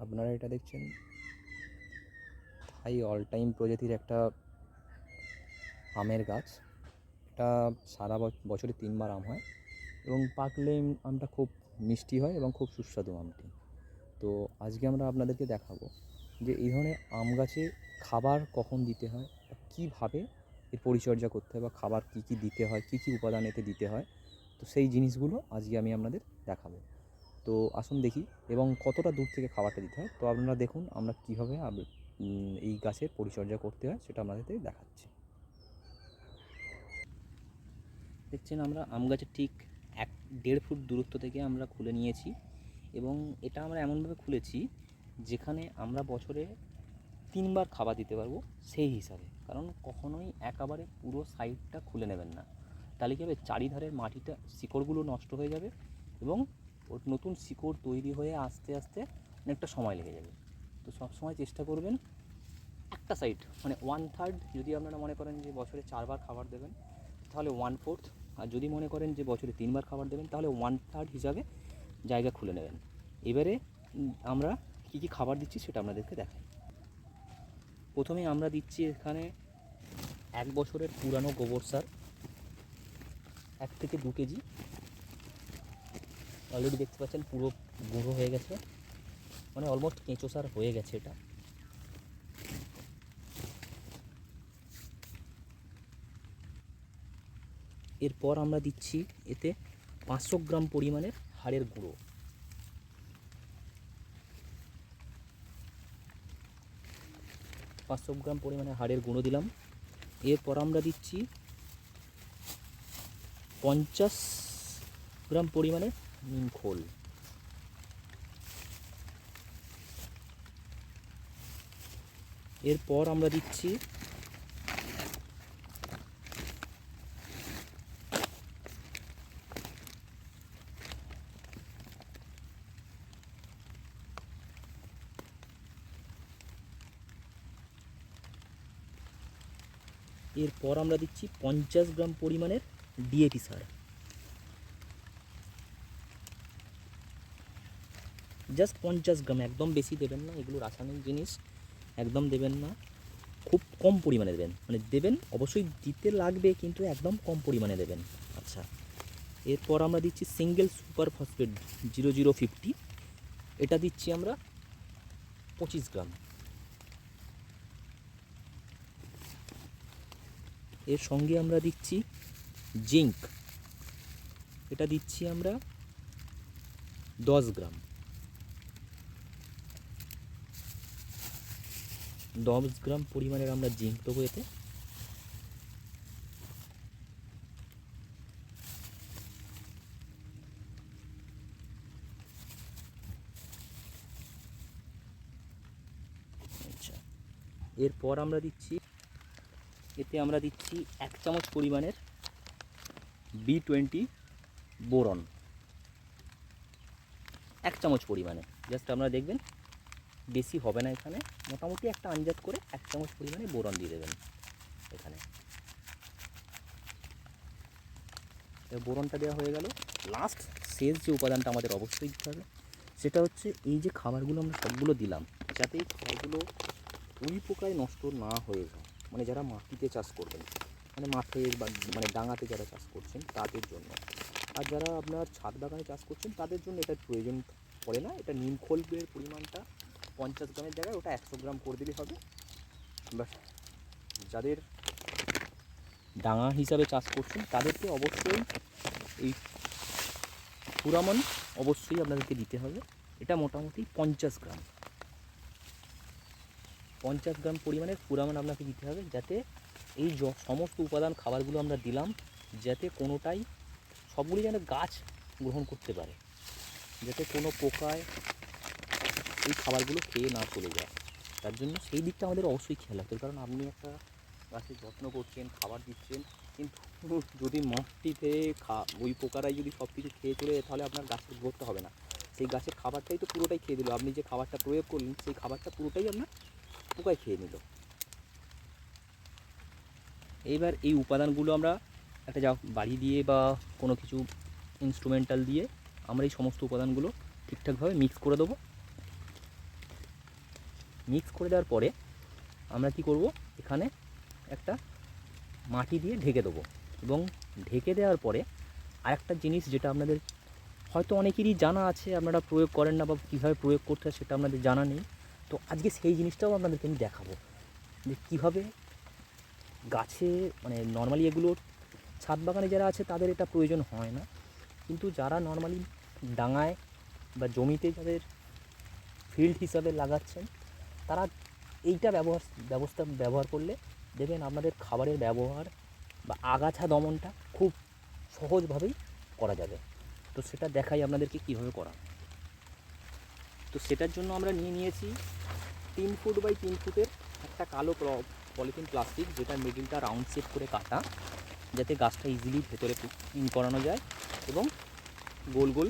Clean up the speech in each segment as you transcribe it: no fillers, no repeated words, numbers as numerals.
আপনারা এটা দেখছেন থাই অল টাইম প্রজাতির একটা আমের গাছ। এটা সারা বছরে 3বার আম হয় এবং পাকলে আমটা খুব মিষ্টি হয় এবং খুব সুস্বাদু আমটি। তো আজকে আমরা আপনাদেরকে দেখাবো যে এই ধরনের আম গাছে খাবার কখন দিতে হয় বা কীভাবে এর পরিচর্যা করতে হয় বা খাবার কী কী দিতে হয়, কী কী উপাদান এতে দিতে হয়। তো সেই জিনিসগুলো আজকে আমি আপনাদের দেখাবো। তো আসুন দেখি এবং কতটা দূর থেকে খাবারটা দিতে হয়। তো আপনারা দেখুন আমরা কীভাবে এই গাছের পরিচর্যা করতে হয় সেটা আপনাদেরকে দেখাচ্ছি। দেখছেন আমরা আম গাছের ঠিক 1-1.5 ফুট দূরত্ব থেকে আমরা খুলে নিয়েছি এবং এটা আমরা এমনভাবে খুলেছি যেখানে আমরা বছরে 3বার খাবার দিতে পারবো সেই হিসাবে। কারণ কখনোই একেবারে পুরো সাইডটা খুলে নেবেন না, তাহলে কী হবে, চারিধারের মাটিটা শিকড়গুলো নষ্ট হয়ে যাবে এবং ওর নতুন শিকড় তৈরি হয়ে আস্তে আস্তে অনেকটা সময় লেগে যাবে। তো সবসময় চেষ্টা করবেন একটা সাইড মানে 1/3, যদি আপনারা মনে করেন যে বছরে 4বার খাবার দেবেন তাহলে 1/4, আর যদি মনে করেন যে বছরে 3বার খাবার দেবেন তাহলে 1/3 হিসাবে জায়গা খুলে নেবেন। এবারে আমরা কী কী খাবার দিচ্ছি সেটা আপনাদেরকে দেখাই। প্রথমে আমরা দিচ্ছি এখানে 1 বছরের পুরানো গোবর সার 1 থেকে 2 কেজি। অলরেডি দেখতে পাচ্ছেন পুরো গুঁড়ো হয়ে গেছে, মানে অলমোস্ট কেঁচো সার হয়ে গেছে এটা। এরপর আমরা দিচ্ছি এতে 500 গ্রাম পরিমাণের হাড়ের গুঁড়ো। 500 গ্রাম পরিমাণে হাড়ের গুঁড়ো দিলাম। এরপর আমরা দিচ্ছি 50 গ্রাম পরিমাণে নিম খোল। এরপর আমরা দিচ্ছি এরপর আমরা দিচ্ছি 50 গ্রাম পরিমাণের ডিএপি সার। জাস্ট 50 গ্রাম, একদম বেশি দেবেন না, এগুলো রাসায়নিক জিনিস, একদম দেবেন না, খুব কম পরিমাণে দেবেন, মানে দেবেন অবশ্যই দিতে লাগবে কিন্তু একদম কম পরিমাণে দেবেন। আচ্ছা, এরপর আমরা দিচ্ছি সিঙ্গেল সুপার ফসফেট 0050, এটা দিচ্ছি আমরা 25 গ্রাম। এর সঙ্গে আমরা দিচ্ছি জিঙ্ক, এটা দিচ্ছি আমরা 10 গ্রাম। 10 গ্রাম পরিমাণের আমরা জিঙ্ক দেবো এতে। আচ্ছা, এরপর আমরা দিচ্ছি এতে আমরা দিচ্ছি 1 চামচ পরিমাণের B20 বোরন, 1 চামচ পরিমাণে। জাস্ট আপনারা দেখবেন বেশি হবে না, এখানে মোটামুটি একটা আন্দাজ করে 1 চামচ পরিমাণে বোরন দিয়ে দেবেন এখানে। বোরনটা দেওয়া হয়ে গেল। লাস্ট শেষ যে উপাদানটা আমাদের অবশ্যই দিতে হবে সেটা হচ্ছে এই যে খাবারগুলো আমরা সবগুলো দিলাম, যাতে এই খাবারগুলো উই পোকায় নষ্ট না হয়ে যায়, মানে যারা মাটিতে চাষ করবেন, মানে মাঠে বা মানে ডাঙাতে যারা চাষ করছেন তাদের জন্য। আর যারা আপনার ছাদ বাগানে চাষ করছেন তাদের জন্য এটার প্রয়োজন পড়ে না। এটা নিম খোলের পরিমাণটা 50 গ্রামের জায়গায় ওটা 100 গ্রাম করে দিলেই হবে। বাট যাদের ডাঙা হিসাবে চাষ করছেন তাদেরকে অবশ্যই এই ফুরামন অবশ্যই আপনাদেরকে দিতে হবে। এটা মোটামুটি 50 গ্রাম, 50 গ্রাম পরিমাণের ফুরামন আপনাকে দিতে হবে, যাতে এই সমস্ত উপাদান খাবারগুলো আমরা দিলাম যাতে কোনোটাই, সবগুলি যেন গাছ গ্রহণ করতে পারে, যাতে কোনো পোকায় এই খাবারগুলো খেয়ে না চলে যায়। তার জন্য সেই দিকটা আমাদের অবশ্যই খেয়াল রাখতে হবে। কারণ আপনি একটা গাছের যত্ন করছেন, খাবার দিচ্ছেন, কিন্তু যদি মাটিতে ওই পোকারাই যদি সব কিছু খেয়ে চলে যায় তাহলে আপনার গাছের গ্রোথটা হবে না। সেই গাছের খাবারটাই তো পুরোটাই খেয়ে দিল, আপনি যে খাবারটা প্রয়োগ করলেন সেই খাবারটা পুরোটাই আপনার পোকায় খেয়ে নিল। এইবার এই উপাদানগুলো আমরা একটা বাড়ি দিয়ে বা কোনো কিছু ইনস্ট্রুমেন্টাল দিয়ে আমরা এই সমস্ত উপাদানগুলো ঠিকঠাকভাবে মিক্স করে দেবো। মিক্স করে দেওয়ার পরে আমরা কি করব, এখানে একটা মাটি দিয়ে ঢেকে দেবো। এবং ঢেকে দেওয়ার পরে আরেকটা জিনিস যেটা আপনাদের হয়তো অনেকেরই জানা আছে, আপনারা প্রয়োগ করেন না বা কীভাবে প্রয়োগ করতে হয় সেটা আপনাদের জানা নেই। তো আজকে সেই জিনিসটাও আপনাদেরকে আমি দেখাবো যে কীভাবে গাছে, মানে নর্মালি এগুলো ছাদ বাগানে যারা আছে তাদের এটা প্রয়োজন হয় না, কিন্তু যারা নর্মালি ডাঙায় বা জমিতে যাদের ফিল্ড হিসাবে লাগাচ্ছেন তারা এইটা ব্যবহার করলে দেখবেন আপনাদের খাবারের ব্যবহার বা আগাছা দমনটা খুব সহজভাবেই করা যাবে। তো সেটা দেখাই আপনাদেরকে কীভাবে করা। তো সেটার জন্য আমরা নিয়েছি 3 ফুট বাই 3 ফুটের একটা কালো পলিথিন প্লাস্টিক, যেটা মিডিলটা রাউন্ড শেপ করে কাটা, যাতে গাছটা ইজিলি ভেতরে ইন করানো যায়। এবং গোল গোল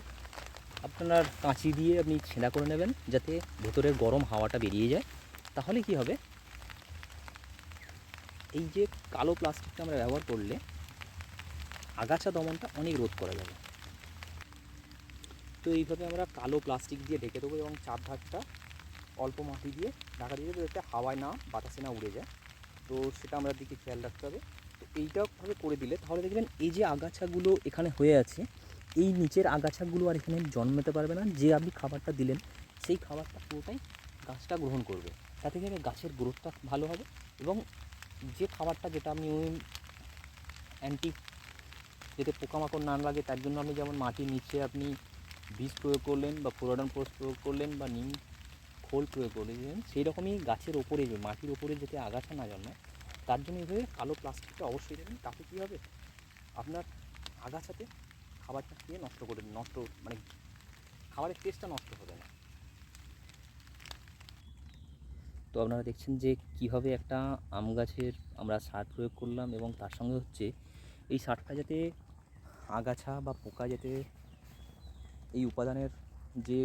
আপনার কাঁচি দিয়ে আপনি ছেঁড়া করে নেবেন যাতে ভেতরের গরম হাওয়াটা বেরিয়ে যায়। তাহলে কি হবে, এই যে কালো প্লাস্টিকটা আমরা ব্যবহার করলে আগাছা দমনটা অনেক রোধ করা যাবে। তো এইভাবে আমরা কালো প্লাস্টিক দিয়ে ঢেকে দেবো এবং চারধারটা অল্প মাটি দিয়ে ঢাকা দিয়ে দেবো যাতে হাওয়ায় না বাতাসে না উড়ে যায়। তো সেটা আমরা দিকে খেয়াল রাখতে হবে। তো এইটাভাবে করে দিলে তাহলে দেখবেন এই যে আগাছাগুলো এখানে হয়ে আছে, এই নিচের আগাছাগুলো আর এখানে জন্মাতে পারবে না। যে আপনি খাবারটা দিলেন সেই খাবারটা পুরোটাই গাছটা গ্রহণ করবে, তাতে করে গাছের গ্রোথটা ভালো হবে। এবং যে খাবারটা যেটা আপনি অ্যান্টি, যাতে পোকামাকড় না লাগে তার জন্য আপনি যেমন মাটির নিচে আপনি বীজ প্রয়োগ করলেন বা ফ্লোরাডন পোস্ট প্রয়োগ করলেন বা নিম খোল প্রয়োগ করলেন, সেই রকমই গাছের ওপরে মাটির ওপরে যাতে আগাছা না জন্মায় তার জন্য এইভাবে কালো প্লাস্টিকটা অবশ্যই দেবেন। তাতে কী হবে, আপনার আগাছাতে খাবারটা খেয়ে মানে খাবারের টেস্টটা নষ্ট হবে না। তো আপনারা দেখছেন যে কীভাবে একটা আম গাছের আমরা সার প্রয়োগ করলাম এবং তার সঙ্গে হচ্ছে এই সারটা যাতে আগাছা বা পোকা যাতে এই উপাদানের যে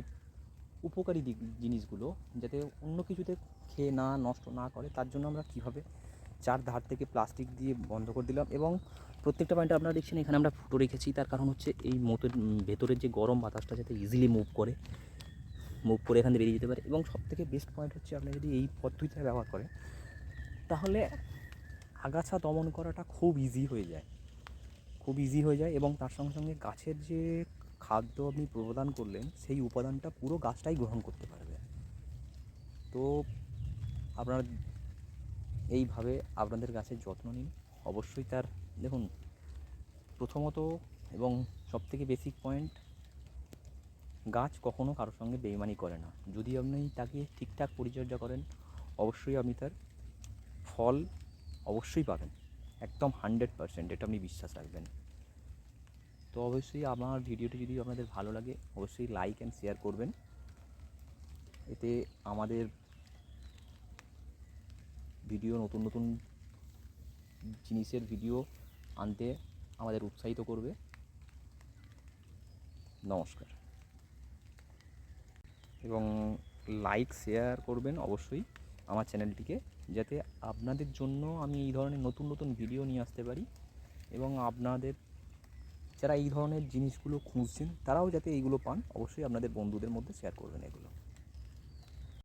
উপকারী জিনিসগুলো যাতে অন্য কিছুতে খেয়ে নষ্ট না করে, তার জন্য আমরা কীভাবে চার ধার থেকে প্লাস্টিক দিয়ে বন্ধ করে দিলাম। এবং প্রত্যেকটা পয়েন্টে আপনারা দেখছেন এখানে আমরা ফুটো রেখেছি, তার কারণ হচ্ছে এই ভেতরের যে গরম বাতাসটা যাতে ইজিলি মুভ করে এখান থেকে বেরিয়ে যেতে পারে। এবং সবথেকে বেস্ট পয়েন্ট হচ্ছে আপনি যদি এই পদ্ধতিটা ব্যবহার করেন তাহলে আগাছা দমন করাটা খুব ইজি হয়ে যায় এবং তার সঙ্গে সঙ্গে গাছের যে খাদ্য আপনি প্রদান করলেন সেই উপাদানটা পুরো গাছটাই গ্রহণ করতে পারবে। তো আপনারা এইভাবে আপনাদের গাছের যত্ন নিন অবশ্যই। তার দেখুন, প্রথমত এবং সবথেকে বেসিক পয়েন্ট, গাছ কখনো কারোর সঙ্গে বেইমানি করে না। যদি আপনি তাকে ঠিকঠাক পরিচর্যা করেন অবশ্যই আপনি তার ফল অবশ্যই পাবেন, একদম 100%, এটা আপনি বিশ্বাস রাখবেন। তো অবশ্যই আমার ভিডিওটি যদি আপনাদের ভালো লাগে অবশ্যই লাইক অ্যান্ড শেয়ার করবেন, এতে আমাদের ভিডিও নতুন নতুন জিনিসের ভিডিও আনতে আমাদের উৎসাহিত করবে। নমস্কার। এবং লাইক শেয়ার করবেন অবশ্যই আমার চ্যানেলটিকে, যাতে আপনাদের জন্য আমি এই ধরনের নতুন নতুন ভিডিও নিয়ে আসতে পারি এবং আপনাদের যারা এই ধরনের জিনিসগুলো খুঁজছেন তারাও যাতে এইগুলো পান। অবশ্যই আপনাদের বন্ধুদের মধ্যে শেয়ার করবেন এগুলো।